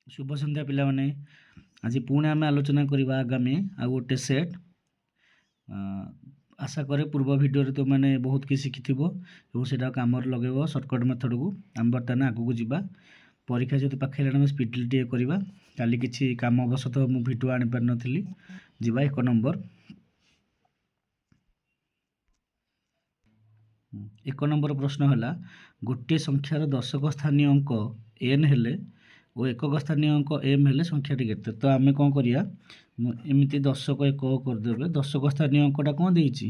शुभ संध्या पिला माने आज पुणे आम आलोचना करवा आगामी आ गोटे सेट आशा करे पूर्व भिडियो तो मैंने बहुत किसी शिखिथिबो एवं सेटा काम लगेब सर्टकट मेथड को आम बर्तमान आगू जावा परीक्षा जो पाखे आम स्पीडली टे करवा काली किसी काम अवसतः मु भिडियो आनी पार नथिली जीवा 1 नंबर 1 नंबर प्रश्न है गोटे संख्यार दशक स्थानीय अंक एन हेले और एकक स्थानीय अंक एम हेले संख्याटी केते तो आम कौन करिया एमती दशक एक करदे दशक स्थानीय अंकटा कौन देछि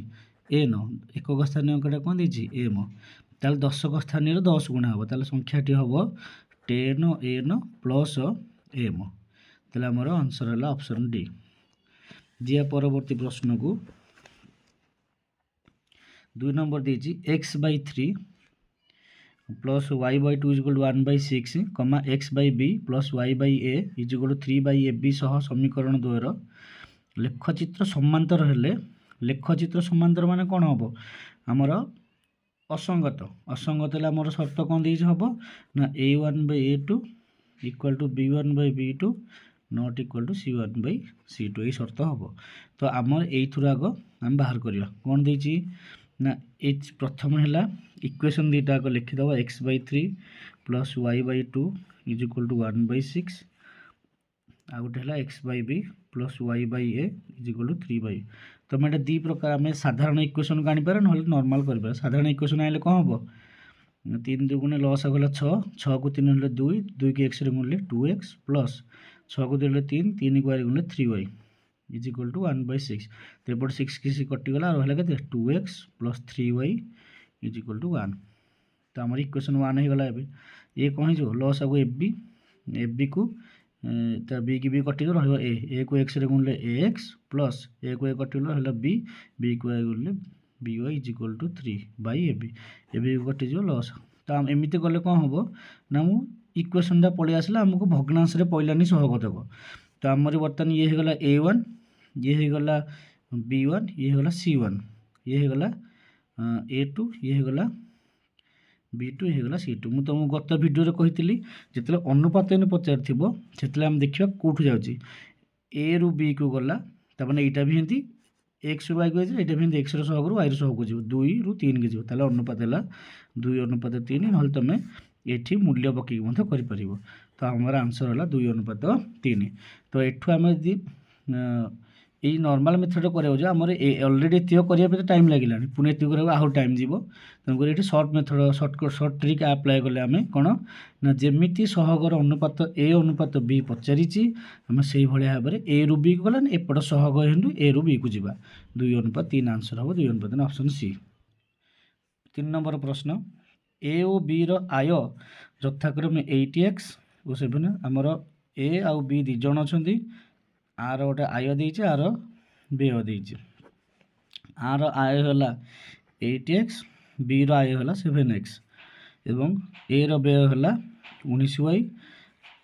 एन एकक स्थानीय अंकटा कौन देछि एम ताल दशक स्थानीय 10 गुणा हम ताल संख्याटी हम 10 एन प्लस एम ताल आमर आंसर है ऑप्शन डी दिया परवर्ती प्रश्न को 2 नंबर देछि x/3 प्लस y/2 = 1/6 कमा x/b प्लस y/a = 3/ab सह समीकरण द्वयर लेखचित्र समांतर हेले लेखचित्र समांतर माने कौन हम आमर असंगत असंगत हेले आमर शर्त कौन देछि हम ना a1/a2 = b1/b2 not equal to c1/c2 ये शर्त हम तो आमर एथुर आग आम बाहर करवा कौन देछि ना एच प्रथम है इक्वेशन दीटा आग लिखिदेव x/3 प्लस y/2 = 1/6 आ गोटे है x/b प्लस y/a = 3/, तो मैं दी प्रकार आम साधारण इक्वेशन को आनीपार ना नॉर्मल कर साधारण इक्वेशन आइले कौन हम 3 2 गुणे लस गला 6 6 को 3 हेल्ले 2 2 की x गुणिले 2x प्लस 6 को 2 हेल्ले 3 3 को y गुणिले 3y = 1/6 तो एपट 6 किसी कटिगला रहा के 2x प्लस 3y = 1 तो आम इक्वेशन 1 हो गला ये कौन हो लस आगो एफ बी को बी की बी कटिज रे को एक्स गुणिले ax प्लस ए को ए कटिगला रहा बी को ए गुणिले by = 3/ab ए कटिज लस तो आम एमती कले कौन हम ना मु इक्वेशनटा पलि आसला आमको भग्नांश पड़ानी सहगतक तो आमर बर्तमान ये होगला a1 ये होगला b1 ये होगला c1 ये होगला a2 ये होगला b2 ये होगला c2 मु तुमको गत भिडियो कही जिते अनुपात पचार से आम देखा कौटू जाऊँगी a रु b को गला तमें यहाँ भी एमती एक्स रु वाई को यहाँ भी एक्स सहग वाई सहग को जीव 2 रु 3 की जीव अनुपात है 2:3 ना तुम ये मूल्य पकईक कर तो हमार आंसर है 2:3 तो एठू आम यदि ये नॉर्मल मेथड करा आमर अलरेडी एतिक करने टाइम लगे पुणी एतिक करा आहु टाइम जीव तेणुक ये short method short trick apply कले आम कौन ना जमीती सहगर अनुपात ए अनुपात बी पचारि आम से भाव में ए रु बी को गला एपट सहग हेतु ए रु बी को जीवा 2:3 आंसर हम 2:3 ऑप्शन सी 3 नंबर प्रश्न ए और बी आय यथाक्रमे 8x और 7 आमर ए आउ बी दी जन अच्छा आर गोटे आय देछि आर व्यय देछि आर आय है 8x बी आय है 7x एवं ए व्यय है 19y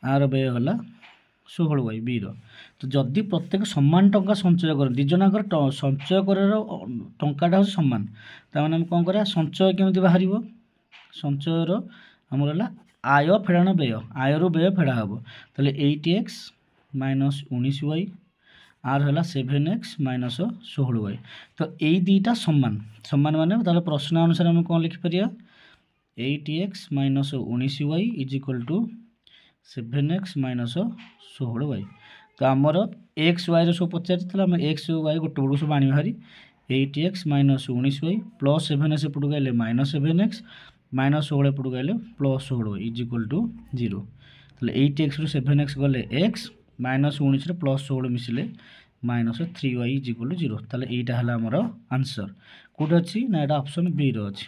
आर व्यय है 16y बी तो जदि प्रत्येक सामान टंका संचय कर दिजनाकर संचय कर टंकाटा हूँ सामान तमें आम कौन करा संचय केमी बाहर संचयर आमर है आय फेड़ाण व्यय आय रु व्यय फेड़ा हम तो 8x माइनस 19y आर है 7x माइनस 16y तो यही दुईटा सामान सामान माने प्रश्न अनुसार आम कौन लिखिपर 8x minus 19y = 7x minus 16y तो आमर एक्स वाई सब पचार आम एक्स वाई गोटे बड़ू सब आने भारी 8x minus 19y plus 7x एपटू गले माइनस 7x माइनस 16 एपटू गले प्लस 16y = 0 तो 8x रु 7x गले x माइनस 19 प्लस 16 मिसिले माइनस 3y = 0 ताले एटा हला हमर आंसर कोड अछि ना एटा ऑप्शन बी रो अछि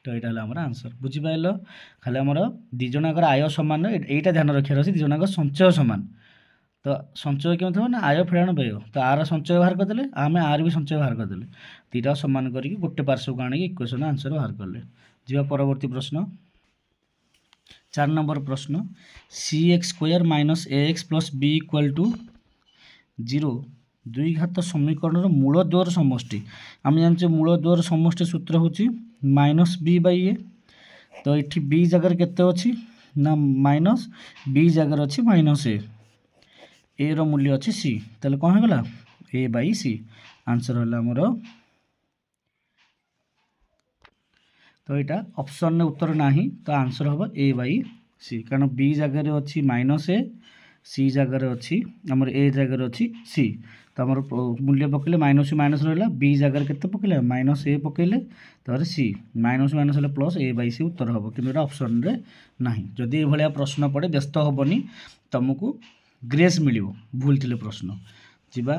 तो एटा हला हमर आंसर बुझि पाइलो खाली हमर दिजनाकर आय समान एटा ध्यान रखिया अछि दिजनाकर संचय समान तो संचय केम थो ना आय फेड़ाण व्यय तो आर संचय बाहर कर देले आमे आर भी संचय बाहर कर देले तीटा समान करी गोटे पार्श्व को आनी इक्वेशन आंसर बाहर करले जीवा परवर्ती प्रश्न 4 नंबर प्रश्न cx² minus ax plus b = 0 द्विघात समीकरण मूल द्वयर समष्टि आम जानते मूल द्वयर समष्टि सूत्र हूँ -b/a तो ये b जगह केते अच्छी ना माइनस बी जगार अच्छी माइनस ए रो मूल्य अच्छी सी ताले कौन होगला ए बाई सी आंसर है आमर तो यहाँ ऑप्शन ने उत्तर ना तो आंसर हम ए बाई सी कारण बी जगार अच्छी माइनस ए सी जगार अच्छी आमर ए जगार अच्छी सी तो आमर मूल्य पकड़े माइनस माइनस रहा बी जगार के पकड़े माइनस ए पकड़े तो सी माइनस माइनस है प्लस ए बाई सी उत्तर हम कि ऑप्शन रे ना जदि ये प्रश्न पड़े व्यस्त हेनी तुमको ग्रेस मिल भूल थे प्रश्न जीवा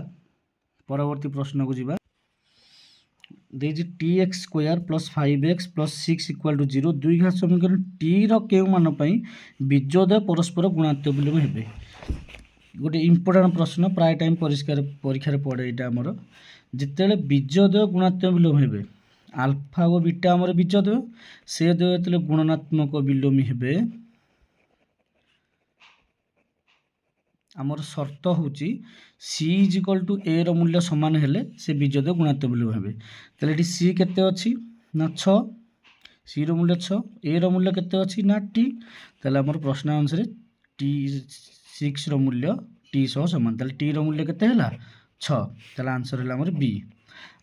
परवर्ती प्रश्न को जीवा देखिए टी x square plus 5x plus 6 equal to 0 दुई घात समीकरण टी रो मान बीजोदय परस्पर गुणात्मक विलोम हे गोटे इंपोर्टाट प्रश्न प्राय टाइम परीक्षा पड़े यहाँ आमर जिते बीजोदय गुणात्मक विलोम हे आल्फा और बीटा आमर बीजोदय से द्वय जो गुणनात्मक विलोमी हे आमर शर्त हूँ सी इज इक्वल टू ए रो मूल्य सामान हेले से बीजोदय गुणात्मक विलोम हे तेल ये सी केते अच्छी ना 6 सी रो मूल्य 6 ए रो मूल्य केते अच्छी ना टी तेल आमर प्रश्न अनुसार टी 6 रो मूल्य टी सह सामान तेल टी रो मूल्य केते हैला 6 तेल आंसर है आमर बी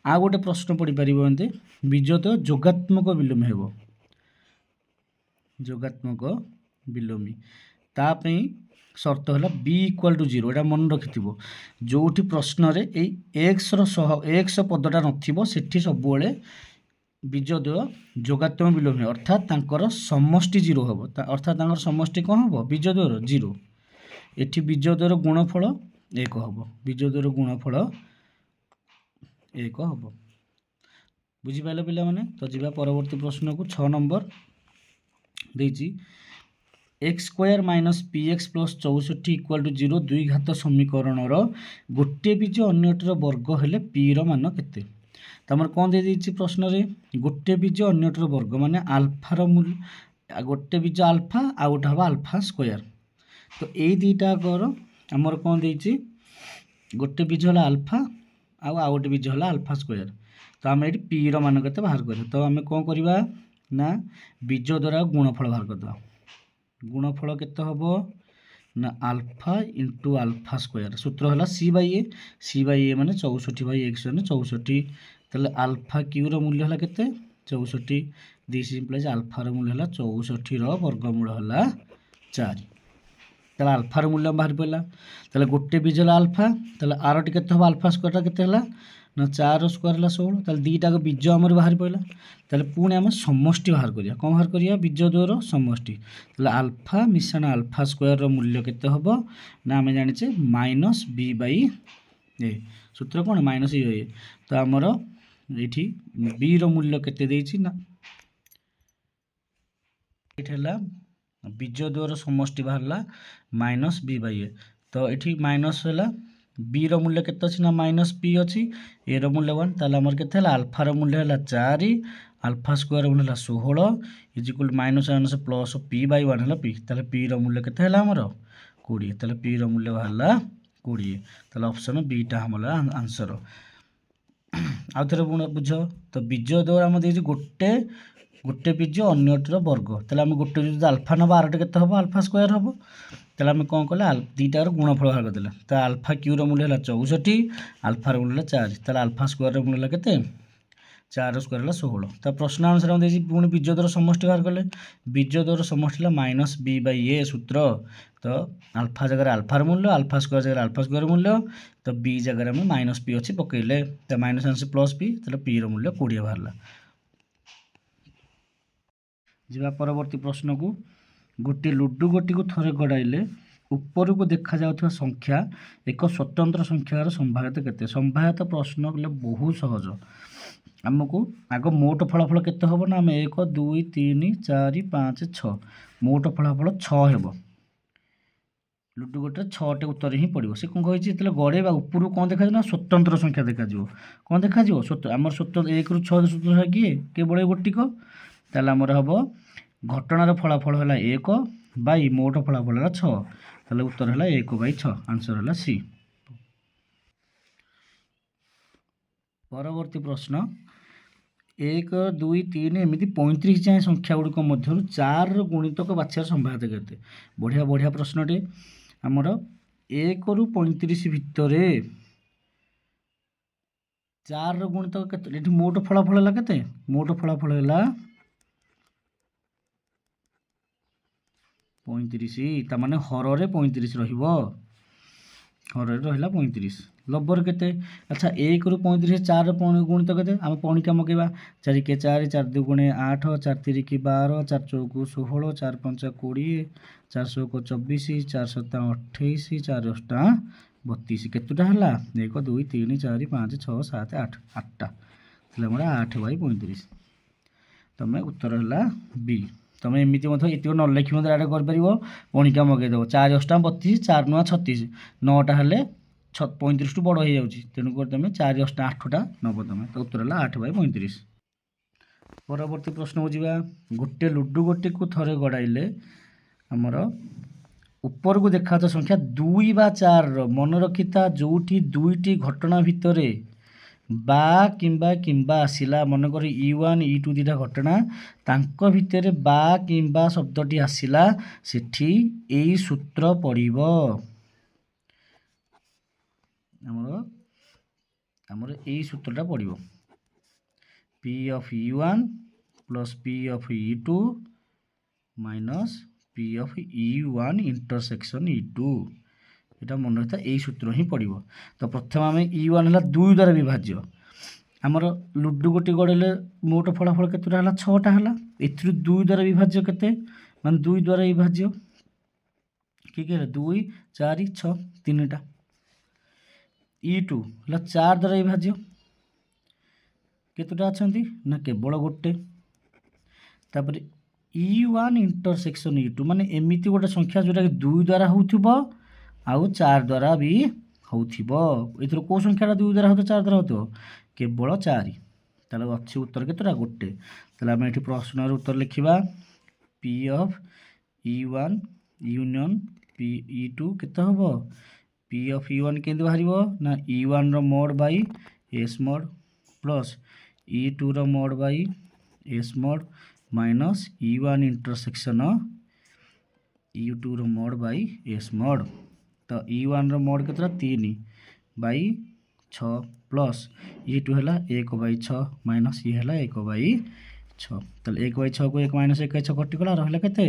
आ गोटे प्रश्न पढ़ी पार एमती बीजोदय जोगात्मक विलोम हेबो जोगात्मक विलोमी तापई शर्त है बी इक्वाल टू 0 यहाँ मन रखि जो प्रश्न रे एक्स एक्स पदटा नथि सब बीजोदय जोगात्मक विलोम अर्थात तांकर समष्टि 0 हम अर्थात समष्टि कौन हम बीजोदयर 0 एठी बीजोदयर गुणफल 1 हम बीजोदयर गुणफल 1 हम बुझीपारे पिला माने तो जीवा परवर्ती प्रश्न को 6 नंबर देजी x square minus p x plus 64 equal to 0 दुई घात समीकरण गोटे बीज अन्यटर वर्ग हेले पी रो मान केते तमर कौन दे दीची प्रश्न रे गोटे बीज अन्यटर वर्ग माने आल्फा रो मूल्य गोटे बीज आल्फा आ गोटे हम आल्फा स्क्वायर तो यही दुईटा कर आमर कौन देची गोटे बीज है आल्फा आ गोटे बीज है आल्फा स्क्वायर तो आम ये पी रो मान केते बाहर कर तो आम कौन करवा ना बीज द्वारा गुणफल बाहर करदे गुणफल केते हम ना आल्फा इंटू आल्फा स्क्वायर सूत्र है सी बाई ए माने 64 बाई एक्स माने 64 तेल आल्फा क्यू रो मूल्य है केते 64 दिस इम्प्लाइज आल्फा रो मूल्य है 64 रो वर्गमूल है 4 तेल आल्फा रो मूल्य बाहर पड़ा तेल गोटे बीज है आल्फा तेल आर टी केते हम आल्फा स्क्वायर केते है ना 4 स्क्वायर है 16 तेल दुईटा बीज आमर बाहर पड़ा तेल पुणी आम समष्टि बाहर करिया कौन बाहर करिया बीजद्वयर समष्टि तेल आल्फा मिश्रण आल्फा स्क्वायर रो मूल्य केते हबो ना आम जानिचे माइनस बी बाई ए सूत्र कौन माइनस ए तो आमर ये बी रो मूल्य केते देइछि ना एठला बीजद्वयर समष्टि बाहरला माइनस बी बाई ए तो ये माइनस है बी रो मूल्य केते अछि ना माइनस पी अछि ए रो मूल्य 1 ताले हमर केते हला अल्फा रो मूल्य हला 4 अल्फा स्क्वायर मूल्य हला 16 is equal minus minus plus P by 1 हला पी ताले पी रो मूल्य केते हला हमर 20 ताले पी रो मूल्य हला 20 ताले ऑप्शन बी टा हमला आंसर आ थरे बुझ तो बीज द्वारा हम देछि गोटे गोटे बीज अन्यटर वर्ग ताले हम गोटे बीज अल्फा नबा आरटे केते हबो अल्फा स्क्वायर हबो ताले हम कौन कले दुईटार गुणफल बाहर करदेला तो आल्फा क्यू रो मूल्य है 64 आल्फा रो मूल्य 4 ताले अल्फा स्क्वायर रो मूल्य केते 4 स्क्वायर है 16 तो प्रश्न अनुसार हम देखिए पुणी बीजद्वयर समष्टि बाहर कले बीजद्वयर समष्टि है माइनस बी बाई ए सूत्र तो अल्फा जगह अल्फा मूल्य अल्फा स्क्वायर जगह अल्फा स्क्वायर मूल्य तो बी जगह में माइनस पी अच्छी पकड़े तो माइनस आंसर प्लस पी तो पी रो मूल्य 20 बाहर जा परवर्ती प्रश्न को गोटे लुडु गोटी को थरे गड़ाइले ऊपर को देखा जाउथवा संख्या एक स्वतंत्र संख्यार संभाव्यता केते संभाव्यता प्रश्न कले बहुत सहज आमको आग मोट फलाफल केते हबो ना हम 1 2 3 4 5 6 मोट फलाफल 6 हेबो लुडु गोटे 6 टे उत्तर ही पड़ो से कौन कही जो गड़ेबा ऊपर कौन देखा ना स्वतंत्र संख्या देखा कौन देखा आम स्वतंत्र 1 रू 6 स्वतंत्र किए केवल गोटिक ताल आमर हम घटनार फलाफल है 1 बाई मोट फलाफल है 6 ताले उत्तर है 1 बाई 6 आंसर है सी। परवर्ती प्रश्न 1 2 3 ଏମିତି 35 ଯାଏଁ ସଂଖ୍ୟା ଗୁଡ଼ିକ ମଧ୍ୟରୁ 4ର ଗୁଣିତକ ବାଛିବାର ସମ୍ଭାବ୍ୟତା କେତେ? ବଢ଼ିଆ ବଢ଼ିଆ ପ୍ରଶ୍ନଟେ। ଆମର 1 ରୁ 35 ଭିତରେ 4ର ଗୁଣିତକ କେତେ? ଏଠି ମୋଟ ଫଳାଫଳ ହେଲା କେତେ? ମୋଟ ଫଳାଫଳ ହେଲା 35। ତାମାନେ ହରରେ 35 ରହିବ। ହରରେ ରହିଲା 35। ଲବର କେତେ? ଆଚ୍ଛା 1 ରୁ 35 4ର ଗୁଣିତ କେତେ? ଆମେ ପଣିକା ମଗେଇବା। 4 କେ 4 4 ଦୁଗୁଣେ 8 4 ତିରିକି 12 4 ଚଉକୁ 16 4 ପଞ୍ଚା 20 4 ଷୋଳକୁ 24 4 ସତା 28 4 ଅଷ୍ଟା 32। କେତେଟା ହେଲା? 1 2 3 4 5 6 7 8 8ଟା। ତାହେଲେ ଆମର 8/35। ତମେ ଉତ୍ତର ହେଲା ବି। ତମେ ଏମିତି ମଧ୍ୟ ଏତିକି ନ ଲେଖି ମଧ୍ୟ ଆଡ଼େ କରିପାରିବ। ପଣିକା ମଗେଇଦେବ। 4 ଅଷ୍ଟା 32 4 9 36 9ଟା ହେଲେ 35ଠୁ ବଡ଼ ହେଇଯାଉଛି। ତେଣୁକରି ତମେ 4 ଅଷ୍ଟା 8ଟା ନେବ ତମେ। ତ ଉତ୍ତର ହେଲା 8/35। ପରବର୍ତ୍ତୀ ପ୍ରଶ୍ନକୁ ଯିବା। ଗୋଟେ ଲୁଡ଼ୁ ଗୋଟିକୁ ଥରେ ଗଡ଼ାଇଲେ ଆମର ଉପରକୁ ଦେଖାଯାଉଥିବା ସଂଖ୍ୟା 2 ବା 4ର ମନେ ରଖିଥା, ଯେଉଁଠି 2ଟି ଘଟଣା ଭିତରେ ବା କିମ୍ବା ଆସିଲା, ମନେକର E1 E2 ଦୁଇଟା ଘଟଣା, ତାଙ୍କ ଭିତରେ ବା କିମ୍ବା ଶବ୍ଦଟି ଆସିଲା, ସେଠି ଏଇ ସୂତ୍ର ପଡ଼ିବ। ଆମର ଏଇ ସୂତ୍ରଟା ପଡ଼ିବ। P of E1 plus P of E2 minus P of E1 intersection E2। এটা ମନେ ରଖିଥା, ଏଇ ସୂତ୍ର ହିଁ ପଡ଼ିବ। ତ ପ୍ରଥମେ ଆମେ E1 ହେଲା 2 ଦ୍ୱାରା ବିଭାଜ୍ୟ। ଆମର ଲୁଡ଼ୁ ଗୋଟି ଗଡ଼େଇଲେ ମୋଟ ଫଳାଫଳ କେତେଟା ହେଲା? 6ଟା ହେଲା। ଏଥିରୁ 2 ଦ୍ୱାରା ବିଭାଜ୍ୟ କେତେ? ମାନେ 2 ଦ୍ୱାରା ବିଭାଜ୍ୟ କିଏ କିଏ ହେଲା? 2 4 6 3ଟା। E2 ହେଲା 4 ଦ୍ୱାରା ବିଭାଜ୍ୟ। କେତେଟା ଅଛନ୍ତି? ନା କେବଳ ଗୋଟେ। ତାପରେ E1 ଇଣ୍ଟରସେକ୍ସନ୍ E2 ମାନେ ଏମିତି ଗୋଟେ ସଂଖ୍ୟା ଯେଉଁଟାକି 2 ଦ୍ୱାରା ହେଉଥିବ ଆଉ 4 ଦ୍ୱାରା ବି ହେଉଥିବ। ଏଥିରୁ କେଉଁ ସଂଖ୍ୟାଟା 2 ଦ୍ୱାରା ହେଉଥିବ 4 ଦ୍ୱାରା ହେଉଥିବ? କେବଳ 4। ତାହେଲେ ଅଛି ଉତ୍ତର କେତେଟା? ଗୋଟେ। ତାହେଲେ ଆମେ ଏଠି ପ୍ରଶ୍ନର ଉତ୍ତର ଲେଖିବା। P of E1 union P E2 କେତେ ହେବ? P of E1 କେମିତି ବାହାରିବ? ନା E1ର ମୋଡ଼ ବାଇ S ମୋଡ଼ ପ୍ଲସ୍ E2ର ମୋଡ଼ ବାଇ S ମୋଡ଼ ମାଇନସ୍ E1 ଇଣ୍ଟରସେକ୍ସନ୍ E2ର ମୋଡ଼ ବାଇ S ମୋଡ଼। ତ E1ର ମୋଡ଼ କେତେଟା? 3/6 ପ୍ଲସ୍ E2 ହେଲା 1/6 ମାଇନସ୍ ଇଏ ହେଲା 1/6। ତାହେଲେ 1/6କୁ 1 ମାଇନସ୍ 1/6 କଟିଗଲା, ରହିଲା କେତେ?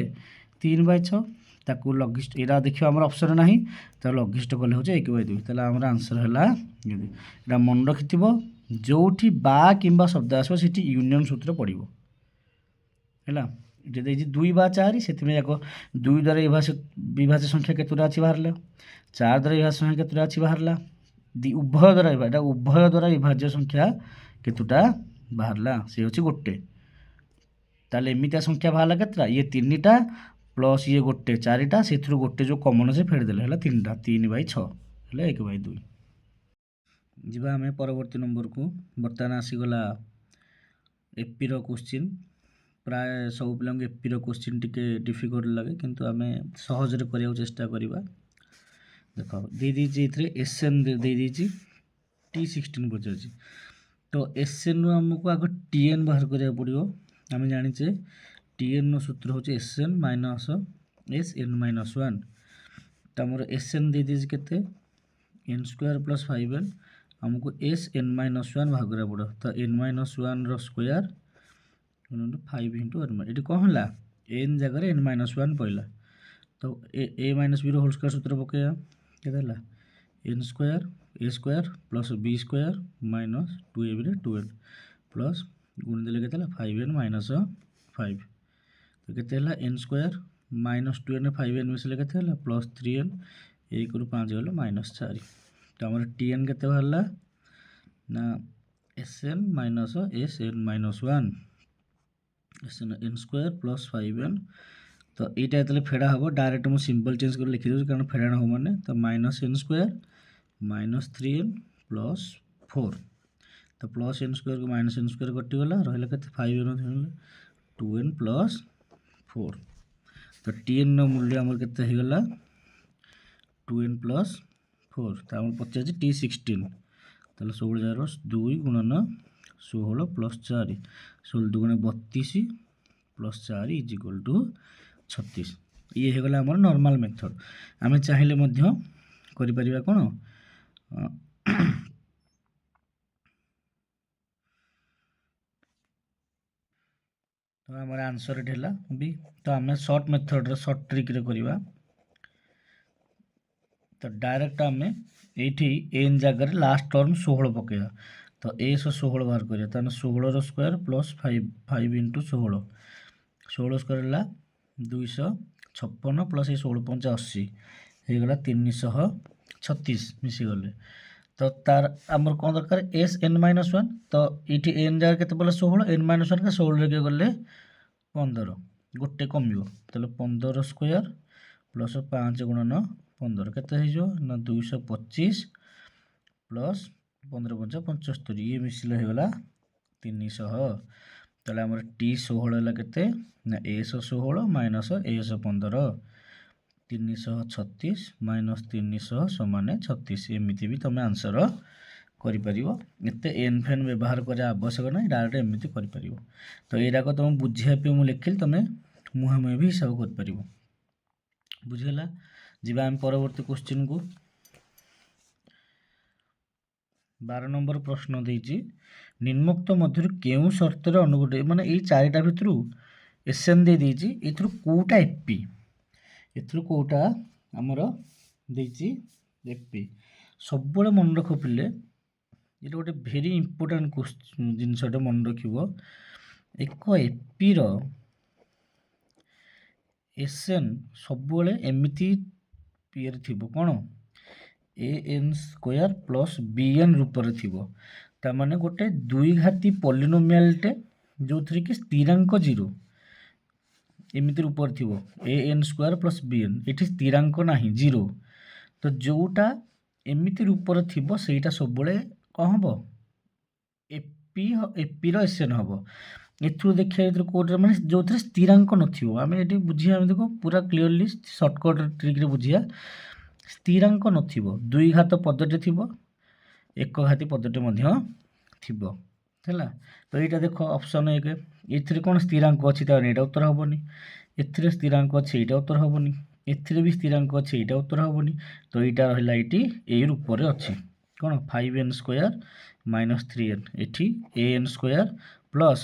3/6। ତାକୁ ଲଘିଷ୍ଠ, ଏଇଟା ଦେଖିବା ଆମର ଅପସନ୍ ନାହିଁ, ତାକୁ ଲଘିଷ୍ଠ କଲେ ହେଉଛି 1/2। ତାହେଲେ ଆମର ଆନ୍ସର୍ ହେଲା ଏଇଟା ମନେ ରଖିଥିବ, ଯେଉଁଠି ବା କିମ୍ବା ଶବ୍ଦ ଆସିବ ସେଠି ୟୁନିୟନ୍ ସୂତ୍ର ପଡ଼ିବ ହେଲା। ଏଠି ଦେଇଛି 2 ବା 4, ସେଥିପାଇଁ ଯାକ 2 ଦ୍ୱାରା ବିଭାଜ୍ୟ ସଂଖ୍ୟା କେତେଟା ଅଛି ବାହାରିଲା? 4 ଦ୍ୱାରା ବିଭାଜ୍ୟ ସଂଖ୍ୟା କେତେଟା ଅଛି ବାହାରିଲା? ଉଭୟ ଦ୍ୱାରା ଏଇଟା ଉଭୟ ଦ୍ୱାରା ବିଭାଜ୍ୟ ସଂଖ୍ୟା କେତେଟା ବାହାରିଲା? ସେ ହେଉଛି ଗୋଟେ। ତାହେଲେ ଏମିତିଆ ସଂଖ୍ୟା ବାହାରିଲା କେତେଟା? ଇଏ 3ଟା ପ୍ଲସ୍ ଇଏ ଗୋଟେ 4ଟା, ସେଥିରୁ ଗୋଟେ ଯେଉଁ କମନ୍ ଅଛି ଫେଡ଼ିଦେଲେ ହେଲା 3ଟା। 3/6 ହେଲା 1/2। ଯିବା ଆମେ ପରବର୍ତ୍ତୀ ନମ୍ବରକୁ। ବର୍ତ୍ତମାନ ଆସିଗଲା ଏପିର କୋଶ୍ଚିନ୍। ପ୍ରାୟ ସବୁ ପିଲାଙ୍କୁ ଏପିର କୋଶ୍ଚିନ୍ ଟିକେ ଡିଫିକଲ୍ଟ ଲାଗେ, କିନ୍ତୁ ଆମେ ସହଜରେ କରିବାକୁ ଚେଷ୍ଟା କରିବା। ଦେଖ ଦେଇଦେଇଛି, ଏଥିରେ SN ଦେଇଦେଇଛି, T16 ପଚାରିଛି। ତ SNରୁ ଆମକୁ ଆଗ TN ବାହାର କରିବାକୁ ପଡ଼ିବ। ଆମେ ଜାଣିଛେ TNର ସୂତ୍ର ହେଉଛି SN ମାଇନସ୍ SN-1। ତ ଆମର SN ଦେଇଦେଇଛି କେତେ? n² plus 5n। ଆମକୁ SN-1 ବାହାର କରିବାକୁ ପଡ଼ିବ। ତ n-1ର ସ୍କୋୟାର 5 × n। ଏଠି କ'ଣ ହେଲା? n ଜାଗାରେ n-1 ପଡ଼ିଲା। ତ a-b ର ହୋଲ୍ ସ୍କୋୟାର ସୂତ୍ର ପକାଇବା। କେତେ ହେଲା? n² a² plus b² minus 2ab 2n plus ଗୁଣି ଦେଲେ କେତେ ହେଲା? 5n minus 5। ତ କେତେ ହେଲା? n² ମାଇନସ୍ 2n 5n ମିଶିଲେ କେତେ ହେଲା? Plus 3n। 1ରୁ 5 ଗଲେ -4। ତ ଆମର TN କେତେ ବାହାରିଲା? ନା SN minus SN-1 n² plus 5n। ତ ଏଇଟା ଯେତେବେଳେ ଫେଡ଼ା ହେବ, ଡାଇରେକ୍ଟ ମୁଁ ସିମ୍ବଲ୍ ଚେଞ୍ଜ କରି ଲେଖିଦେଉଛି, କାରଣ ଫେଡ଼ାଣ ହେବ ମାନେ। ତ -n² ମାଇନସ୍ 3n ପ୍ଲସ୍ 4। ତ ପ୍ଲସ୍ n²କୁ -n² କଟିଗଲା, ରହିଲା କେତେ? 5n 2n plus 4। ତ TNର ମୂଲ୍ୟ ଆମର କେତେ ହେଇଗଲା? 2n plus 4। ତ ଆମର ପଚାରିଛି T16। ତାହେଲେ 16 × 2 × 16 प्लस 4 16 दुगुणे 32 प्लस 4 इज इक्वल टू 36 ये हो गला हमर नॉर्मल मेथड आमे चाहिले मध्य करि परिबा कोन तो हमर आंसर एट हला बी तो आमे शॉर्ट मेथड रे शॉर्ट ट्रिक रे करिबा तो डायरेक्ट आमे एठी n जगह लास्ट टर्म 16 पकेया तो a 16 बाहर करिया ताने 16 रो स्क्वायर प्लस 5 into 16 16 स्क्वायर हला 256 प्लस 16 5 80 हे गला 336 मिसी गले तो तार हमर कोन दरकार s n-1 तो इठी n जगह केते बोले 16 n-1 के 16 रे गले 15 गोटे कमियो तले 15 स्क्वायर प्लस 5 गुणन 15 केते हे जो ना 225 प्लस 15 5 75 ये मिसिले हे गला 300 तले हमर t 16 हला केते ना a 16 माइनस a 15 336 माइनस 300 समान 36 एमिति भी तमे आंसर करि परिबो एते n फेन व्यवहार करे आवश्यक नै डायरेक्ट एमिति करि परिबो तो एरा को तुम बुझिया पे मु लिखिल तमे मुहा में भी हिसाब कर परिबो बुझिला जिबा हम परवर्ती क्वेश्चन को 12 नंबर प्रश्न देछि निम्नोक्त मध्य केउ शर्त रे अनुगुटे माने ए चारिटा भितरु एसएन दे देछि एथरु कोटा एपी एथरु कोटा हमर देछि एपी सब बळे मन रखो पिले ये गोटे भेरी इंपोर्टेंट क्वेश्चन जिनसटे मन रखिबो एक एपी रो एसएन सब बळे एमिति पीर थिबो कोन an स्क्वायर प्लस bn रूप रे थिबो ता माने गोटे दुई घाती पॉलिनोमियल टे जो थ्री कि स्थिरांक 0 एमिति रूप रे थिबो an स्क्वायर प्लस bn एठी स्थिरांक नाही 0 तो जोटा एमिति रूप रे थिबो सेटा सब बळे क हबो एपी रो एसएन हबो एथु देखिया इधर कोड माने जो थ्री स्थिरांक नथिबो आमे एठी बुझिया हम देखो पूरा क्लियरली शॉर्टकट ट्रिक रे बुझिया स्थिरांक नथिबो दुई घात पदटे थिबो एक घाती पदटे मध्य थिबो हैला तो एटा देखो ऑप्शन 1 एथिरे कोन स्थिरांक अछि त एटा उत्तर हबोनी एथिरे स्थिरांक अछि एटा उत्तर हबोनी एथिरे भी स्थिरांक अछि एटा उत्तर हबोनी तो एटा रहला एटी ए रूप रे अछि कोन 5n स्क्वायर माइनस 3n एठी an स्क्वायर प्लस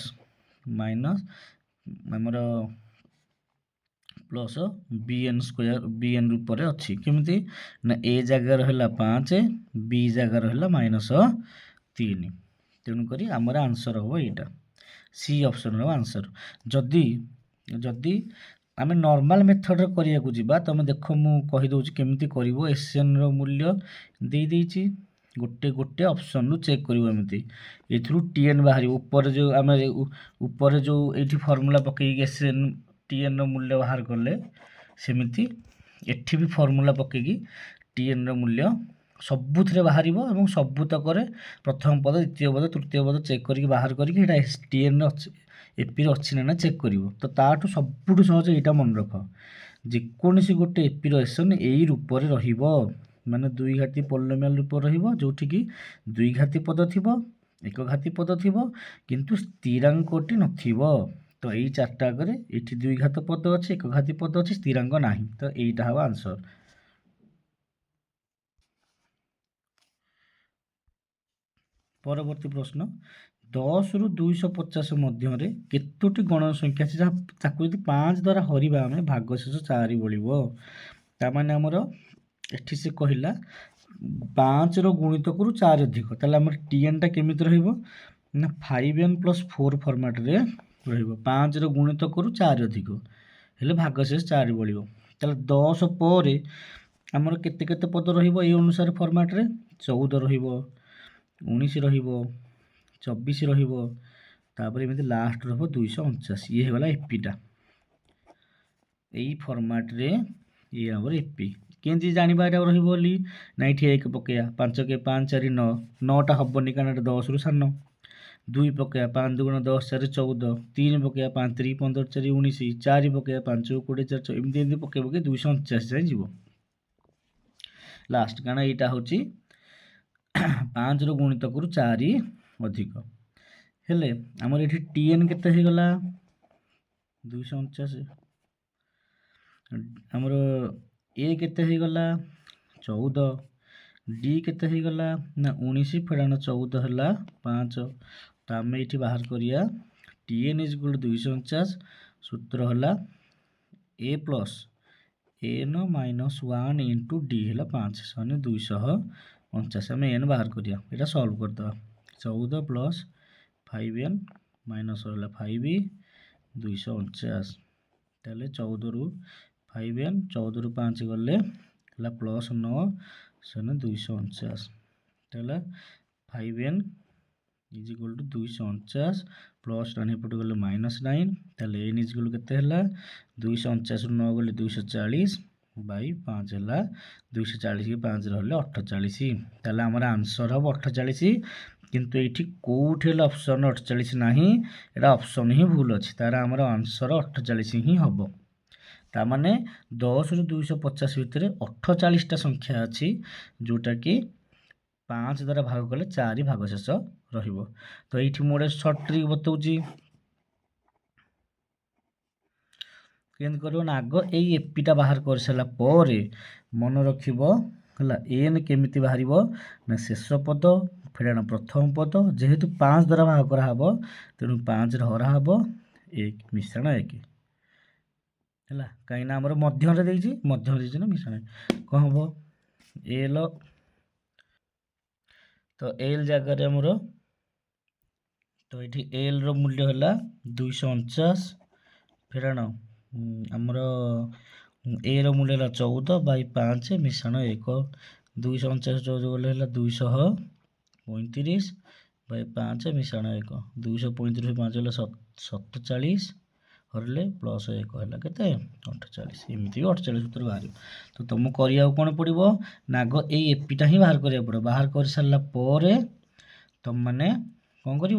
माइनस हमर प्लस bn स्क्वायर bn रूप रे अछि केमिति ना a जगह रहला 5 b जगह रहला -3 तेनु करी हमर आंसर हो एटा सी ऑप्शन रो आंसर जदी आमे नॉर्मल मेथड रे करिया को जिबा तमे देखो मु कहि दोछि केमिति करिवो एसएन रो मूल्य दे देछि गोटे गोटे ऑप्शन नु चेक करिवो एमिति एथरु टीएन बाहरी ऊपर जो आमे ऊपर जो एठी फार्मूला पकई एसएन टीएन रो मूल्य बाहर करले सेमिति एठी भी फार्मूला पकेगी टीएन रो मूल्य सबुथरे बाहरिबो एवं सबुत करे प्रथम पद द्वितीय पद तृतीय पद चेक करके बाहर करके एटा टीएन रो एपी रो अछि ना चेक करिवो तो ताटू सबुटू सहज एटा मन रख जे कोनसी गोटे एपी रो एसन एई रूप रे रहिबो माने दुई घाती पॉलिनोमियल रूप रहिबो जोठी की दुई घाती पद थिबो एक घाती पद थिबो किंतु स्थिरांकटी नथिबो तो एई चारटा करे एठी दुई घात पद अछि एक घाती पद अछि स्थिरांक नाही तो एईटा हवा आंसर परवर्ती प्रश्न 10 रु 250 मध्य रे केतोटी गणन संख्या अछि जहा ताकू यदि 5 द्वारा हरिबा हमें भागशेष 4 बोलिबो ता माने हमरो एठी से कहिला 5 रो गुणित करू 4 अधिक ताले हमर टीएन टा केमिति रहिबो ना 5n + 4 फॉर्मेट रे रहिबो 5 रो गुणित करू 4 अधिक हेले भागशेष 4 बोलिबो ताले 10 पर हमर केते केते पद रहिबो ए अनुसार फॉर्मेट रे 14 रहिबो 19 रहिबो 24 रहिबो तापर एमिति लास्ट रहबो 249 ये हेगला एपी टा एई फॉर्मेट रे ये हमर एपी केंजी जानिबा एटा रहिबो बोली 91 पकेया 5 के 5 4 9 9 टा हबोनी काना 10 रु 9 2 पकेया 5 2 10 4 14 3 पकेया 5 3 15 4 19 4 पकेया 5 20 4 एमती एमती पकेबो के 249 जाय जीवो लास्ट काना एटा होची 5 रो गुणित करू 4 अधिक हेले आमर ये टीएन केते हो गला 249 आमर ए केते हो गला 14 डी केते हो गला ना 19 फेड़ान 14 है 5 तो आम ये बाहर करिया टीएन इज इक्वल 249 सूत्र है a plus n minus 1 into d है 5 सने 249 आम एन बाहर करिया एटा सॉल्व करदे 14 प्लस 5n माइनस है 5 249 ताले 14 रु 5n 14 रु 5 गले है प्लस 9 सने 249 ताले 5n is equal to 249 plus 9 एपटे गले माइनस 9 ताले n इज इक्वल केते हला 249 रु 9 गले 240 बाई 5 है 240 के 5 रहले 48 ताले हमर आंसर हम 48 किंतु ये कौटे ऑप्शन 48 नहीं एटा ऑप्शन ही भूल अच्छी तार आमर आंसर 48 ही हम ताने 10 रु 250 भितर 48टा संख्या अच्छी जोटा कि 5 द्वारा भाग कले 4 भाग शेष रहिबो तो ये मोटे सर्ट ट्रिक बताऊँगी केमती कर आग यही एपीटा बाहर कर सारापर मन रखिबो है एन केमिति बाहर ना शेष पद फेड़ाण प्रथम पद जेहेतु 5 द्वारा भाग कराब तेणु 5 हराब 1 मिश्रण 1 है कहीं आमर मध्य ना मिश्रण कौन हम एल तो एल जगार आमर तो ये एल रो मूल्य है 249 फेड़ाण आमर ए रो मूल्य है 14 बाई 5 मिश्रण 1 249 14 गले है 235 बाई 5 मिश्रण 1 235 5 गले 47 हरले प्लस 1 है केते 48 एमती 48 सूत्र बाहर तो तुम करिया कौन पड़ो ना आग ये एपीटा ही बाहर करिया पड़ो बाहर कर सारा पर तुम मैंने कौन कर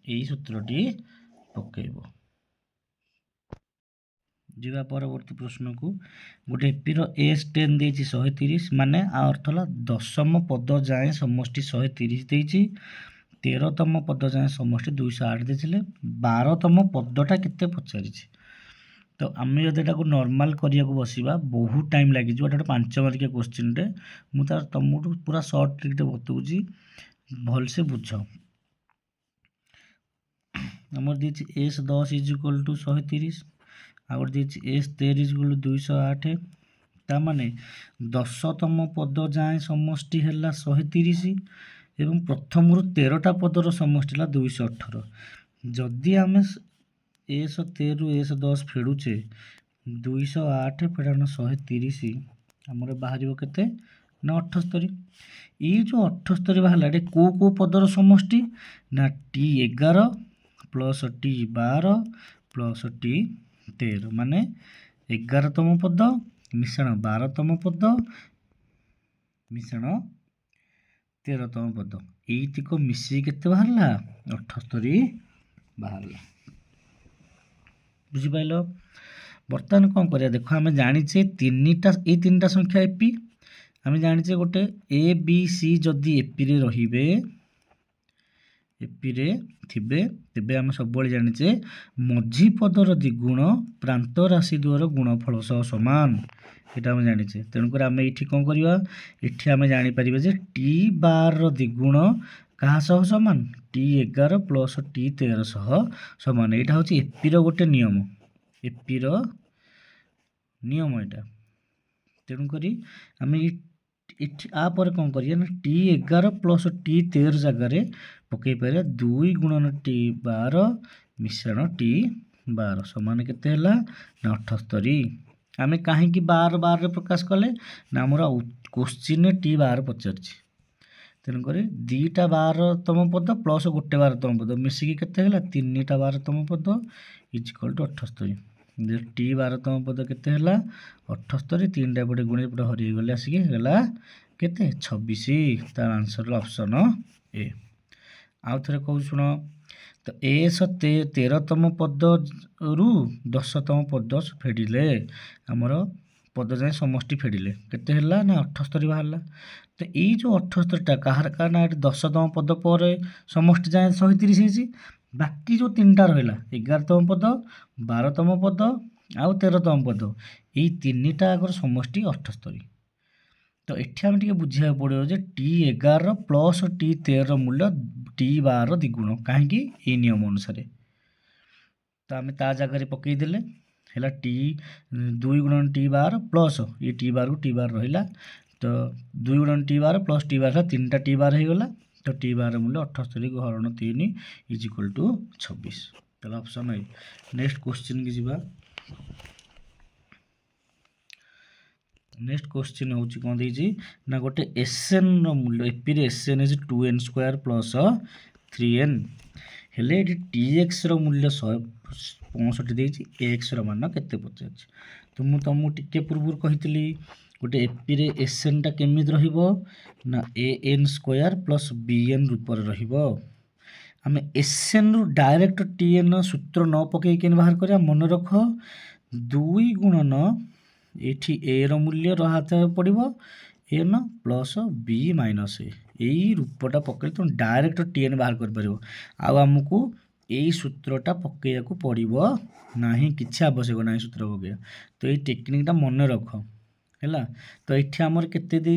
यही सूत्रटी पकेब जीवा परवर्ती प्रश्न को गोटे एपी एस 10 देती 130 माने अर्थ है 10म पद जाए समष्टि 130 देती 13तम पद जाए समष्टि 208 देते 12तम पदटा केते पचारि तो आम जब यहाँ नॉर्मल करिया को बसवा बहुत टाइम लगे गोटे 5 मार्किया क्वेश्चन रे मुझे तुमको पूरा सर्ट ट्रिक बताऊँगी भलसे बुझ आमर दी एस 10 इज इक्वल टू 130 आउट दी एस 13 इज इक्वल टू 208 ताने 10तम पद जाए समष्टि है 130 एवं प्रथम रु 13टा पदर समष्टि है 218 जदि आम एस 13 रु एस 10 फेड़ुचे 208 फेड़ाण 130 आमर बाहर केते ना 78 ये जो 78 बाहर कौ पदर समष्टि ना T11 plus T12 plus T13 माने 11तम पद मिश्रण 12तम पद मिश्रण 13तम पद यीक मिसी केते बाहरला 78 बाहरला बुझिपाइल बर्तमान कौन करिया देखो आम जाचे तीन टा संख्या एपी आम जाचे गोटे ए बी सी जदि एपी रे रहिबे एपी रे थिबे तेबे आम सब जाचे मझी पदर द्विगुण प्रांत राशि द्वारा गुणफल सह समान यहाँ आम जाचे तेणुकर आम ये कौन करवा ये आम जापर जे टी बार द्विगुण क्या सह सामान T11 प्लस T13 सह सामान यहाँ हूँ एपी गोटे नियम एपी नियम यहाँ तेणुक आम यापर कौन करिया ना T11 प्लस T13 जगार पकई पारे 2 गुणन T12 मिश्रण T12 समान केते हला ना 78 आम कहीं बार बार प्रकाश कले ना आमर क्वेश्चन T12 पचार तेणुक 2टा 12तम पद प्लस गोटे 12तम पद मिसिकी केते हला 3टा 12तम पद इक्वल टू 78 T12तम पद केते हला 78 3टा पटे गुणे पटे हरि गले आसिक गला केते 26 तार आंसर ऑप्शन ए आउ थे कहूँ शुण तो एस 13तम पद रु 10तम पद फेड़िले आमर पद जाए समष्टि फेडिले केते ହେଲା ना 78 बाहरला। तो यही जो 78टा कहार ना 10तम पद पर समष्टि जाए 130 होइछि। बाकी जो 3टा रहा 11तम पद 12तम पद आउ 13तम पद यही 3टा आगर समष्टि 78। तो एठी आम टिके बुझिया पड़ो जे T11 प्लस T13 मूल्य T12 द्विगुण कहीं ये नियम अनुसार। तो आम ता जगह पकई देले है T2 गुणन T12 प्लस ये T12 को T12 रहा। तो 2 गुणन T12 प्लस T12 3टा T12 होगला। तो T12 मूल्य 78 को हरण 3 इज इक्वल टू 26। चलो ऑप्शन है। नेक्स्ट क्वेश्चन की जीवा। नेक्स्ट क्वेश्चन हूँ कौन देजी ना गोटे एसएन मूल्य एपी रे SN is 2n square plus 3n हेले ये टीएक्स मूल्य 165 देछि एक्स मान केते पचार। तो मुझे तुमको टिके पूर्व कही गोटे एपी रे एसएन टा केमी रहिबो ना एन स्क्वायर प्लस बीएन रूप रहिबो। आम एसएन रु डायरेक्ट टीएन सूत्र न पकई के बाहर करिया मन रख 2 गुणन एठी ए रो मूल्य रहा पड़ो एन प्लस बी माइनस ए यही रूपटा पकड़े तुम डायरेक्ट टीएन बाहर कर आमको यही सूत्रटा पकड़ा पड़ो ना कि आवश्यक ना सूत्र पकड़ा। तो ये टेक्निकटा मन रख है। तो ये आमर केते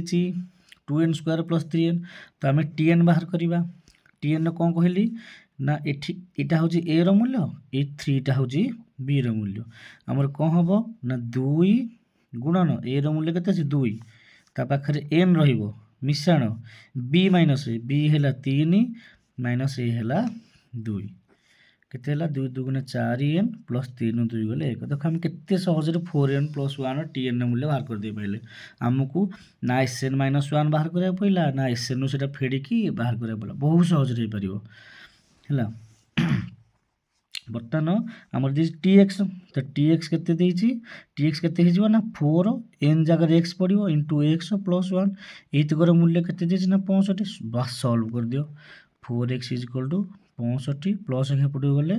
2n स्क्वायर प्लस 3n। तो आम टीएन बाहर करवा टीएन कौन कहली ना एटा हूँ ए रो मूल्य ये 3टा हूँ बी रो मूल्य आमर कौन हम ना 2 गुणन ए रो मूल्य केते 2 ता पाखरे एन रहिबो मिश्रण बी माइनस ए बी है 3 माइनस ए है 2 केते है 2 2 4 एन प्लस 3 2 गले 1। देख हम केते सहज 4n प्लस 1 टीएन मूल्य बाहर कर दे पाइले। आमको ना एसएन माइनस 1 बाहर करा पइला ना एसएन से फेडिकी बाहर करा पइला बहुत सहज रही पारिबो है। बर्तमान आमर दी टीएक्स। तो टीएक्स केते देइछि टीएक्स केते हिजो ना 4n जगह x पड़िबो इंटू x प्लस 1 एतगर मूल्य केते देइछि ना 65। बस सॉल्व कर दियो 4x is equal to 65 plus के पड़िबो गले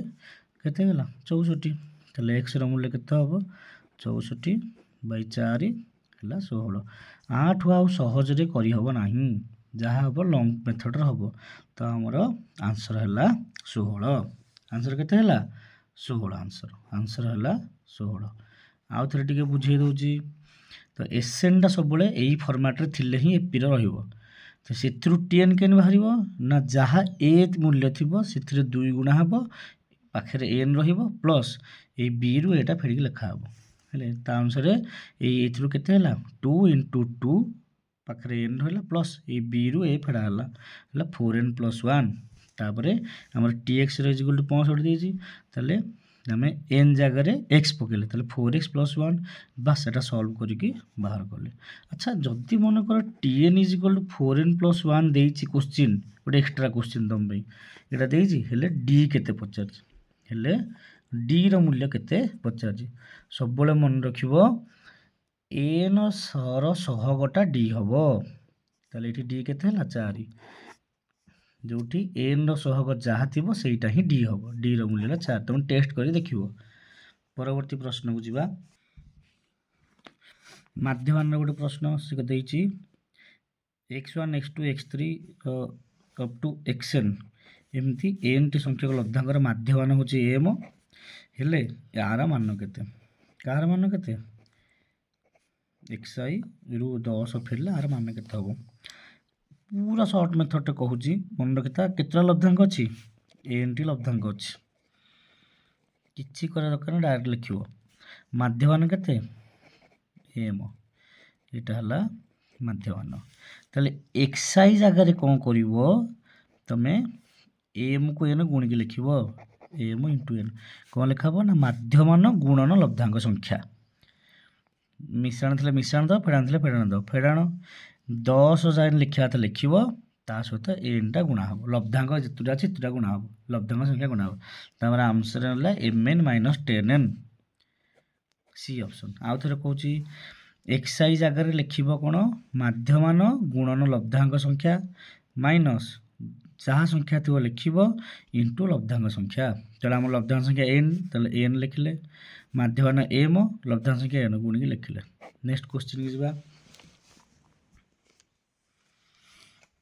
केते गला 64। तले x रो मूल्य केते हबो 64 बाय 4 हला 16। 8 आउ सहज रे करि हबो नाही जहा हबो लॉन्ग मेथड रे हबो। तो हमर आंसर हला 16। आंसर केते हला 16 आंसर हला 16। आउ थरे टिके बुझे दोची। तो एसएन टा सब बळे एई फॉर्मेट रे थिले ही एपी रे रहिबो। तो सेथरु टीएन केन बाहरिबो ना जहा ए मूल्य थिबो सेथरे 2 गुणा हबो पाखरे एन रहिबो प्लस ए बी रु एटा फेडिक लेखा हबो हेले ता अनुसार एथरु केते हला 2 * 2 पाखरे एन रहला प्लस ए बी रु ए फेडा हला 4n + 1 तापर आम टीएक्स इज इक्वल टू 65 देछि ताले आम एन जगह एक्स पकेले ताले 4x + 1 बस एटा सॉल्व करके बाहर कले। अच्छा जदि मन कर TN is equal to 4n + 1 देछि क्वेश्चन गोटे एक्स्ट्रा क्वेश्चन तुम भाई एटा देछि हेले डी केते पचार हेले डी रो मूल्य केते पचार सब बळे मन रखिबो एन सर सहगटा डी हबो ताले एठी डी केते हला 4 जोठी एन रो सहग जहाँ थी सेटा ही डी हम डी रो मूल्य 4 तुम टेस्ट कर देखियो। परवर्ती प्रश्न को जीवा माध्यमान गोटे प्रश्न से देछि x1 x2 x3 up to xn एमती एन टी संख्यक लब्धांकर माध्यमान होची एम हेले यार मान केते कार मान केते xi रु 10 फेरले यार मान केते हबो पूरा सर्ट मेथड कहूँ मन रखिता केतटा लब्धांक अच्छी एन टी लब्धांक अच्छी किसी कर दरकार डायरेक्ट लिखो माध्यमान केते एम यहाँ है माध्यमान ताले एक्सआई जगह कौन कर तमें एम को एन गुणिक लिख एम इंटू एन कौन लिखा ना माध्यमान गुणन लब्धांक संख्या मिश्रण थे मिश्रण दो फेड़ान थे फेड़ान दो फेड़ाण 10 जाए लिखा था लिख ता सहित एन टा गुणा हम लब्धांक जितुटा अच्छी तुटा गुणा हम लब्धांक संख्या गुणा हम तापर आंसर है mn - 10n सी ऑप्शन। आउ थे कहूँ एक्सआई जगह लिख कौन माध्यमान गुणन लब्धांक संख्या माइनस जहाँ संख्या थी लिख इंटू लब्धांक संख्या चलो आम लब्धांक संख्या एन तेल एन लिखले माध्यमान एम लब्धांक संख्या एन गुणिक लिखले नेक्स्ट क्वेश्चन की ଯିବା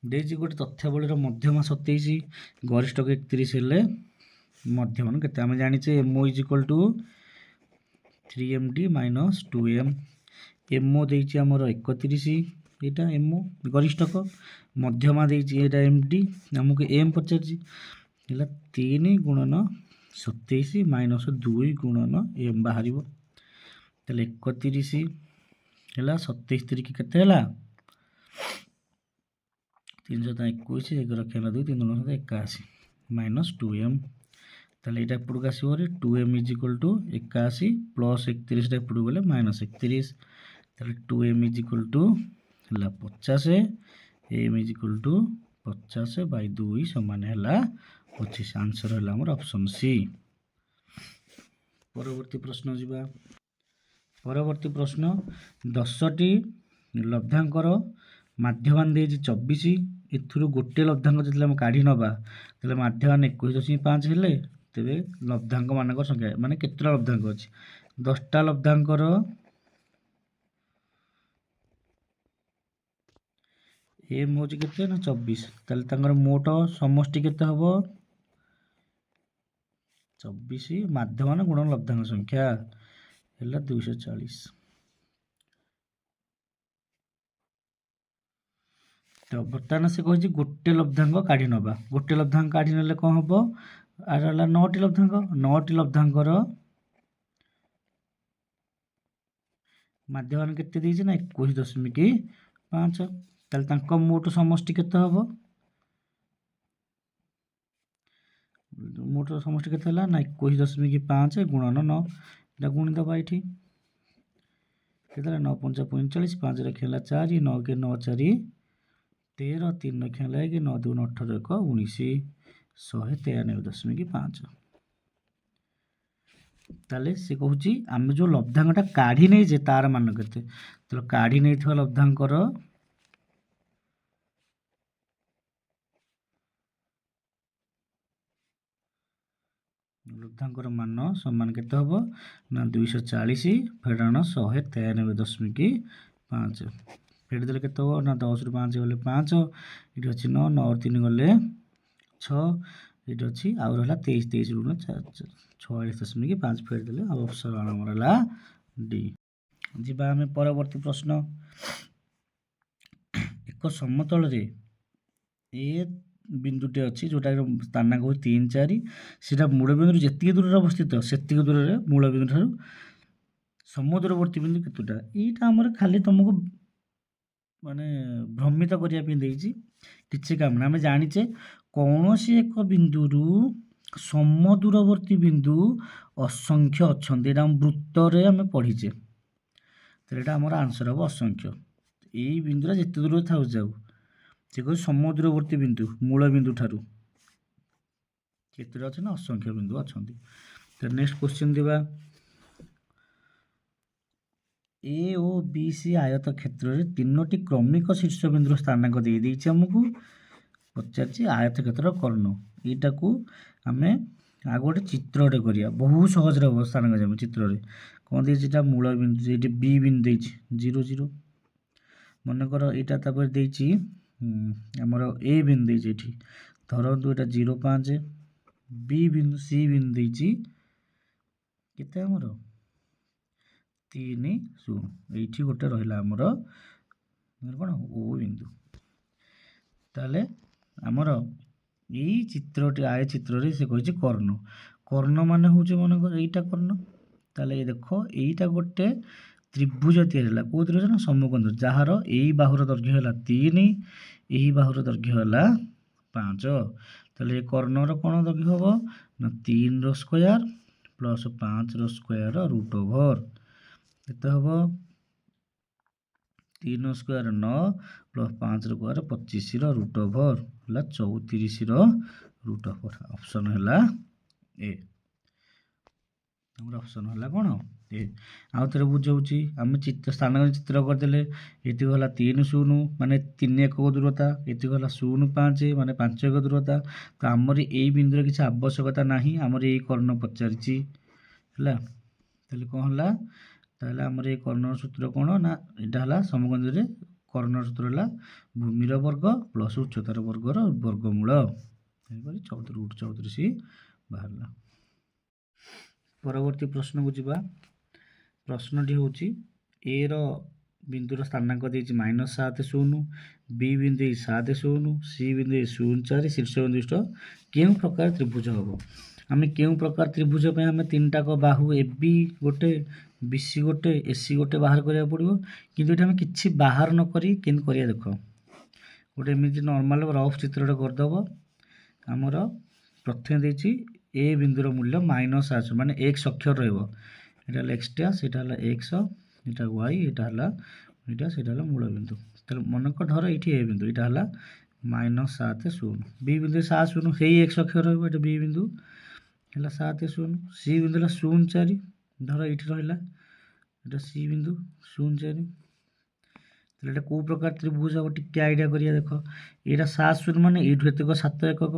ଦେଇଛି ଗୋଟେ ତଥ୍ୟାବଳୀର ମଧ୍ୟମା 27 ଗରିଷ୍ଠକ 31 ହେଲେ ମଧ୍ୟମାନ କେତେ ଆମେ ଜାଣିଛେ MO = 3MD - 2M MO ଦେଇଛି ଆମର 31 ଏଇଟା MO ଗରିଷ୍ଠକ ମଧ୍ୟମା ଦେଇଛି ଏଇଟା MD ଆମକୁ M ପଚାରିଛି ହେଲା 3 × 27 - 2 × M ବାହାରିବ ତାହେଲେ 31 ହେଲା 27 3 କେତେ ହେଲା 321 1 ରଖିଲା 2 3 81 - 2M ତାହେଲେ ଏଇଟା ଏପଟକୁ ଆସିବ 2M = 81 ପ୍ଲସ୍ 31 ଟା ଏପଟକୁ ଗଲେ -31 ତାହେଲେ 2M = ହେଲା 50 M = 50/2 ସମାନ ହେଲା 25 आंसर ହେଲା ଆମର ଅପସନ୍ ସି ପରବର୍ତ୍ତୀ ପ୍ରଶ୍ନ ଯିବା ପରବର୍ତ୍ତୀ ପ୍ରଶ୍ନ 10ଟି ଲବ୍ଧାଙ୍କର ମାଧ୍ୟମାନ ଦେଇଛି 24 ଏଥିରୁ ଗୋଟେ ଲବ୍ଧାଙ୍କ ଯେତେବେଳେ ଆମେ କାଢ଼ି ନେବା ତାହେଲେ ମାଧ୍ୟମାନ 21.5 ହେଲେ ତେବେ ଲବ୍ଧାଙ୍କ ମାନଙ୍କ ସଂଖ୍ୟା ମାନେ କେତେଟା ଲବ୍ଧାଙ୍କ ଅଛି 10ଟା ଲବ୍ଧାଙ୍କର M ହେଉଛି କେତେ ନା 24 ତାହେଲେ ତାଙ୍କର ମୋଟ ସମଷ୍ଟି କେତେ ହେବ 24 ମାଧ୍ୟମାନ ଗୁଣ ଲବ୍ଧାଙ୍କ ସଂଖ୍ୟା ହେଲା 240 ତ ବର୍ତ୍ତମାନ ସେ କହିଛି ଗୋଟେ ଲବ୍ଧାଙ୍କ କାଢ଼ି ନେବା ଗୋଟେ ଲବ୍ଧାଙ୍କ କାଢ଼ି ନେଲେ କ'ଣ ହେବ ଆର ହେଲା 9ଟି ଲବ୍ଧାଙ୍କ 9ଟି ଲବ୍ଧାଙ୍କର ମାଧ୍ୟମାନ କେତେ ଦେଇଛି ନା 21.5 ତାହେଲେ ତାଙ୍କ ମୋଟ ସମଷ୍ଟି କେତେ ହେବ ମୋଟ ସମଷ୍ଟି କେତେ ହେଲା ନା 21.5 ଗୁଣନ 9 এটা ଗୁଣି ଦେବା ଏଠି କେତେ ହେଲା 9 5 45 5 ରଖିଲା 4 9 के 9 4 13 3 ରଖିଲା 1 9 2 18 1 19 193.5 ତାହେଲେ ସେ କହୁଛି ଆମେ ଯୋଉ ଲବ୍ଧାଙ୍କଟା କାଢ଼ି ନେଇଛେ ତାର ମାନ କେତେ ତାହେଲେ କାଢ଼ି ନେଇଥିବା ଲବ୍ଧାଙ୍କର ମାନ ସମାନ କେତେ ହେବ ନା 240 ଫେଡ଼ାଣ 193.5 ଫେଡ଼ି ଦେଲେ କେତେ ହେବ ନା 10 ରୁ 5 ଗଲେ 5 ଏଠି ଅଛି 9 9 ରୁ 3 ଗଲେ 6 ଏଠି ଅଛି ଆଉ ରହିଲା 23 23 ରୁ 46.5 ଫେଡ଼ି ଦେଲେ ଆଉ ଅପସନ୍ ଆମର ହେଲା ଡି ଯିବା ଆମେ ପରବର୍ତ୍ତୀ ପ୍ରଶ୍ନ ଏକ ସମତଳରେ ଏ ବିନ୍ଦୁଟେ ଅଛି ଯୋଉଟାର ସ୍ଥାନାଙ୍କ ହେଉଛି 3 4 ସେଟା ମୂଳ ବିନ୍ଦୁରୁ ଯେତିକି ଦୂରରେ ଅବସ୍ଥିତ ସେତିକି ଦୂରରେ ମୂଳ ବିନ୍ଦୁ ଠାରୁ ସମୁଦ୍ରବର୍ତ୍ତୀ ବିନ୍ଦୁ କେତେଟା ଏଇଟା ଆମର ଖାଲି ତମକୁ ମାନେ ଭ୍ରମିତ କରିବା ପାଇଁ ଦେଇଛି କିଛି କାମ ନା ଆମେ ଜାଣିଛେ କୌଣସି ଏକ ବିନ୍ଦୁରୁ ସମଦୂରବର୍ତ୍ତୀ ବିନ୍ଦୁ ଅସଂଖ୍ୟ ଅଛନ୍ତି ଏଇଟା ଆମ ବୃତ୍ତରେ ଆମେ ପଢ଼ିଛେ ତ ଏଇଟା ଆମର ଆନ୍ସର ହେବ ଅସଂଖ୍ୟ ଏଇ ବିନ୍ଦୁଟା ଯେତେ ଦୂରରେ ଥାଉ ଯାଉ ସେ କହୁଛି ସମୁଦ୍ରବର୍ତ୍ତୀ ବିନ୍ଦୁ ମୂଳ ବିନ୍ଦୁ ଠାରୁ କେତେଟା ଅଛି ନା ଅସଂଖ୍ୟ ବିନ୍ଦୁ ଅଛନ୍ତି ତ ନେକ୍ସଟ କ୍ୱେଶ୍ଚିନ୍ ଦେବା ଏ ଓ ବି ସି ଆୟତ କ୍ଷେତ୍ରରେ 3ଟି କ୍ରମିକ ଶୀର୍ଷବିନ୍ଦୁର ସ୍ଥାନାଙ୍କ ଦେଇଛି ଆମକୁ ପଚାରିଛି ଆୟତ କ୍ଷେତ୍ରର କର୍ଣ୍ଣ ଏଇଟାକୁ ଆମେ ଆଗ ଗୋଟେ ଚିତ୍ରଟେ କରିବା ବହୁ ସହଜରେ ହେବ ସ୍ଥାନାଙ୍କ ଯାକ ଚିତ୍ରରେ କ'ଣ ଦେଇଛି ଏଇଟା ମୂଳ ବିନ୍ଦୁ ଏଇଠି ବି ବିନ୍ଦୁ ଦେଇଛି 0 0 ମନେକର ଏଇଟା ତାପରେ ଦେଇଛି ଆମର ଏ ବିନ୍ଦୁ ଦେଇଛି ଏଠି ଧରନ୍ତୁ ଏଇଟା 0 5 ବି ବିନ୍ଦୁ ସି ବିନ୍ଦୁ ଦେଇଛି କେତେ ଆମର 3 0 ଏଇଠି ଗୋଟେ ରହିଲା ଆମର କ'ଣ ଓ ବିନ୍ଦୁ ତାହେଲେ ଆମର ଏଇ ଚିତ୍ରଟି ଆୟ ଚିତ୍ରରେ ସେ କହିଛି କର୍ଣ୍ଣ କର୍ଣ୍ଣ ମାନେ ହେଉଛି ମନେକର ଏଇଟା କର୍ଣ୍ଣ ତାହେଲେ ଦେଖ ଏଇଟା ଗୋଟେ ତ୍ରିଭୁଜ ତିଆରି ହେଲା କୋଉଥିରେ ନା ସମକୋଣ ଯାହାର ଏଇ ବାହୁର ଦୈର୍ଘ୍ୟ ହେଲା 3 ଏହି ବାହୁର ଦୈର୍ଘ୍ୟ ହେଲା 5 ତାହେଲେ ଏ କର୍ଣ୍ଣର କ'ଣ ଦୈର୍ଘ୍ୟ ହେବ ନା 3 ର ସ୍କୋୟାର ପ୍ଲସ୍ 5 ର ସ୍କୋୟାର ରୁଟ୍ ଓଭର କେତେ ହେବ 3 ର ସ୍କୋୟାର 9 ପ୍ଲସ୍ 5 ର ସ୍କୋୟାର 25 ର ରୁଟ୍ ଓଭର ହେଲା 34 ର ରୁଟ୍ ଓଭର ଅପସନ୍ ହେଲା ଏ ଆମର ଅପସନ୍ ହେଲା କ'ଣ ଏ ଆଉ ଥରେ ବୁଝାଉଛି ଆମେ ସ୍ଥାନ ଚିତ୍ର କରିଦେଲେ ଏତିକି ହେଲା 3 0 ମାନେ 3 ଏକକ ଦୂରତା ଏତିକି ହେଲା 0 5 ମାନେ 5 ଏକକ ଦୂରତା ତ ଆମର ଏଇ ବିନ୍ଦୁର କିଛି ଆବଶ୍ୟକତା ନାହିଁ ଆମର ଏଇ କର୍ଣ୍ଣ ପଚାରିଛି ହେଲା ତାହେଲେ କ'ଣ ହେଲା তাহলে ଆମର ଏ କର୍ଣ୍ଣର ସୂତ୍ର କ'ଣ ନା ଏଇଟା ହେଲା ସମକେନ୍ଦ୍ରରେ କର୍ଣ୍ଣର ସୂତ୍ର ହେଲା ଭୂମିର ବର୍ଗ ପ୍ଲସ୍ ଉଚ୍ଚତାର ବର୍ଗର ବର୍ଗମୂଳ। ତେଣୁକରି 64 ବାହାରିଲା। ପରବର୍ତ୍ତୀ ପ୍ରଶ୍ନକୁ ଯିବା। ପ୍ରଶ୍ନଟି ହେଉଛି ଏ ର ବିନ୍ଦୁର ସ୍ଥାନାଙ୍କ ଦେଇଛି -7 0, ବି ବିନ୍ଦୁ ଦେଇ 7 0, ସି ବିନ୍ଦୁ ଦେଇ 0 4, ଶୀର୍ଷ ବିନ୍ଦୁଷ୍ଟ କେଉଁ ପ୍ରକାର ତ୍ରିଭୁଜ ହେବ? ଆମେ କେଉଁ ପ୍ରକାର ତ୍ରିଭୁଜ ପାଇଁ ଆମେ ତିନିଟାକ ବାହୁ ଏ ବି ଗୋଟେ, ବି ସି ଗୋଟେ, ଏ ସି ଗୋଟେ ବାହାର କରିବାକୁ ପଡ଼ିବ। କିନ୍ତୁ ଏଠି ଆମେ କିଛି ବାହାର ନ କରି କେମିତି କରିବା ଦେଖ। ଗୋଟେ ଏମିତି ନର୍ମାଲ ରଫ୍ ଚିତ୍ରଟେ କରିଦେବ। ଆମର ପ୍ରଥମେ ଦେଇଛି ଏ ବିନ୍ଦୁର ମୂଲ୍ୟ -8 ମାନେ x ଅକ୍ଷର ରହିବ। এটা ହେଲା x ଟା, ସେଇଟା ହେଲା x, এটা y, ସେଇଟା ହେଲା ମୂଳ ବିନ୍ଦୁ। ତାହେଲେ ମନେକର ଧର ଏଇଠି ଏ ବିନ୍ଦୁ, ଏଇଟା ହେଲା -7 0, ବି ବିନ୍ଦୁ 7 0 ସେଇ x ଅକ୍ଷର ରହିବ, ଏଇଟା ବି ବିନ୍ଦୁ ହେଲା 7 0, ସି ବିନ୍ଦୁ ହେଲା 0 4, ଧର ଏଇଠି ରହିଲା, ଏଇଟା ସି ବିନ୍ଦୁ 0 4। ତାହେଲେ ଏଇଟା କେଉଁ ପ୍ରକାର ତ୍ରିଭୁଜ ହେବ ଟିକେ ଆଇଡ଼ିଆ କରିବା ଦେଖ। ଏଇଟା 7 0 ମାନେ ଏଇଠୁ ଏତିକ 7 ଏକକ,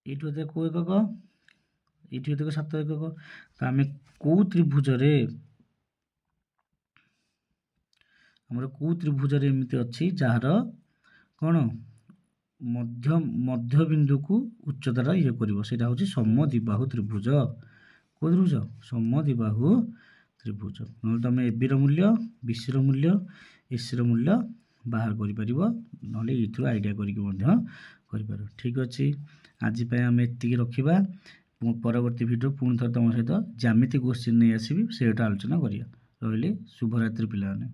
ଏଇଠୁ ଏତିକ କେଉଁ ଏକକ, ଏଇଠି ଏତିକ 7 ଏକକ। ତ ଆମେ କେଉଁ ତ୍ରିଭୁଜରେ ଏମିତି ଅଛି ଯାହାର କ'ଣ ମଧ୍ୟ ବିନ୍ଦୁକୁ ଉଚ୍ଚତାଟା ଇଏ କରିବ, ସେଇଟା ହେଉଛି ସମଦ୍ୱିବାହୁ ତ୍ରିଭୁଜ। କେଉଁ ତ୍ରିଭୁଜ? ସମଦ୍ୱିବାହୁ ତ୍ରିଭୁଜ। ନହେଲେ ତୁମେ ଏ ବିର ମୂଲ୍ୟ, ବି ସି ର ମୂଲ୍ୟ, ଏ ସି ର ମୂଲ୍ୟ ବାହାର କରିପାରିବ, ନହେଲେ ଏଇଥିରୁ ଆଇଡ଼ିଆ କରିକି ମଧ୍ୟ କରିପାରିବ। ଠିକ୍ ଅଛି, ଆଜି ପାଇଁ ଆମେ ଏତିକି ରଖିବା। ପରବର୍ତ୍ତୀ ଭିଡ଼ିଓ ପୁଣି ଥରେ ତୁମ ସହିତ ଜ୍ୟାମିତି କୋଶ୍ଚିନ୍ ନେଇ ଆସିବି, ସେଇଟା ଆଲୋଚନା କରିବା। ରହିଲି, ଶୁଭରାତ୍ରି ପିଲାମାନେ।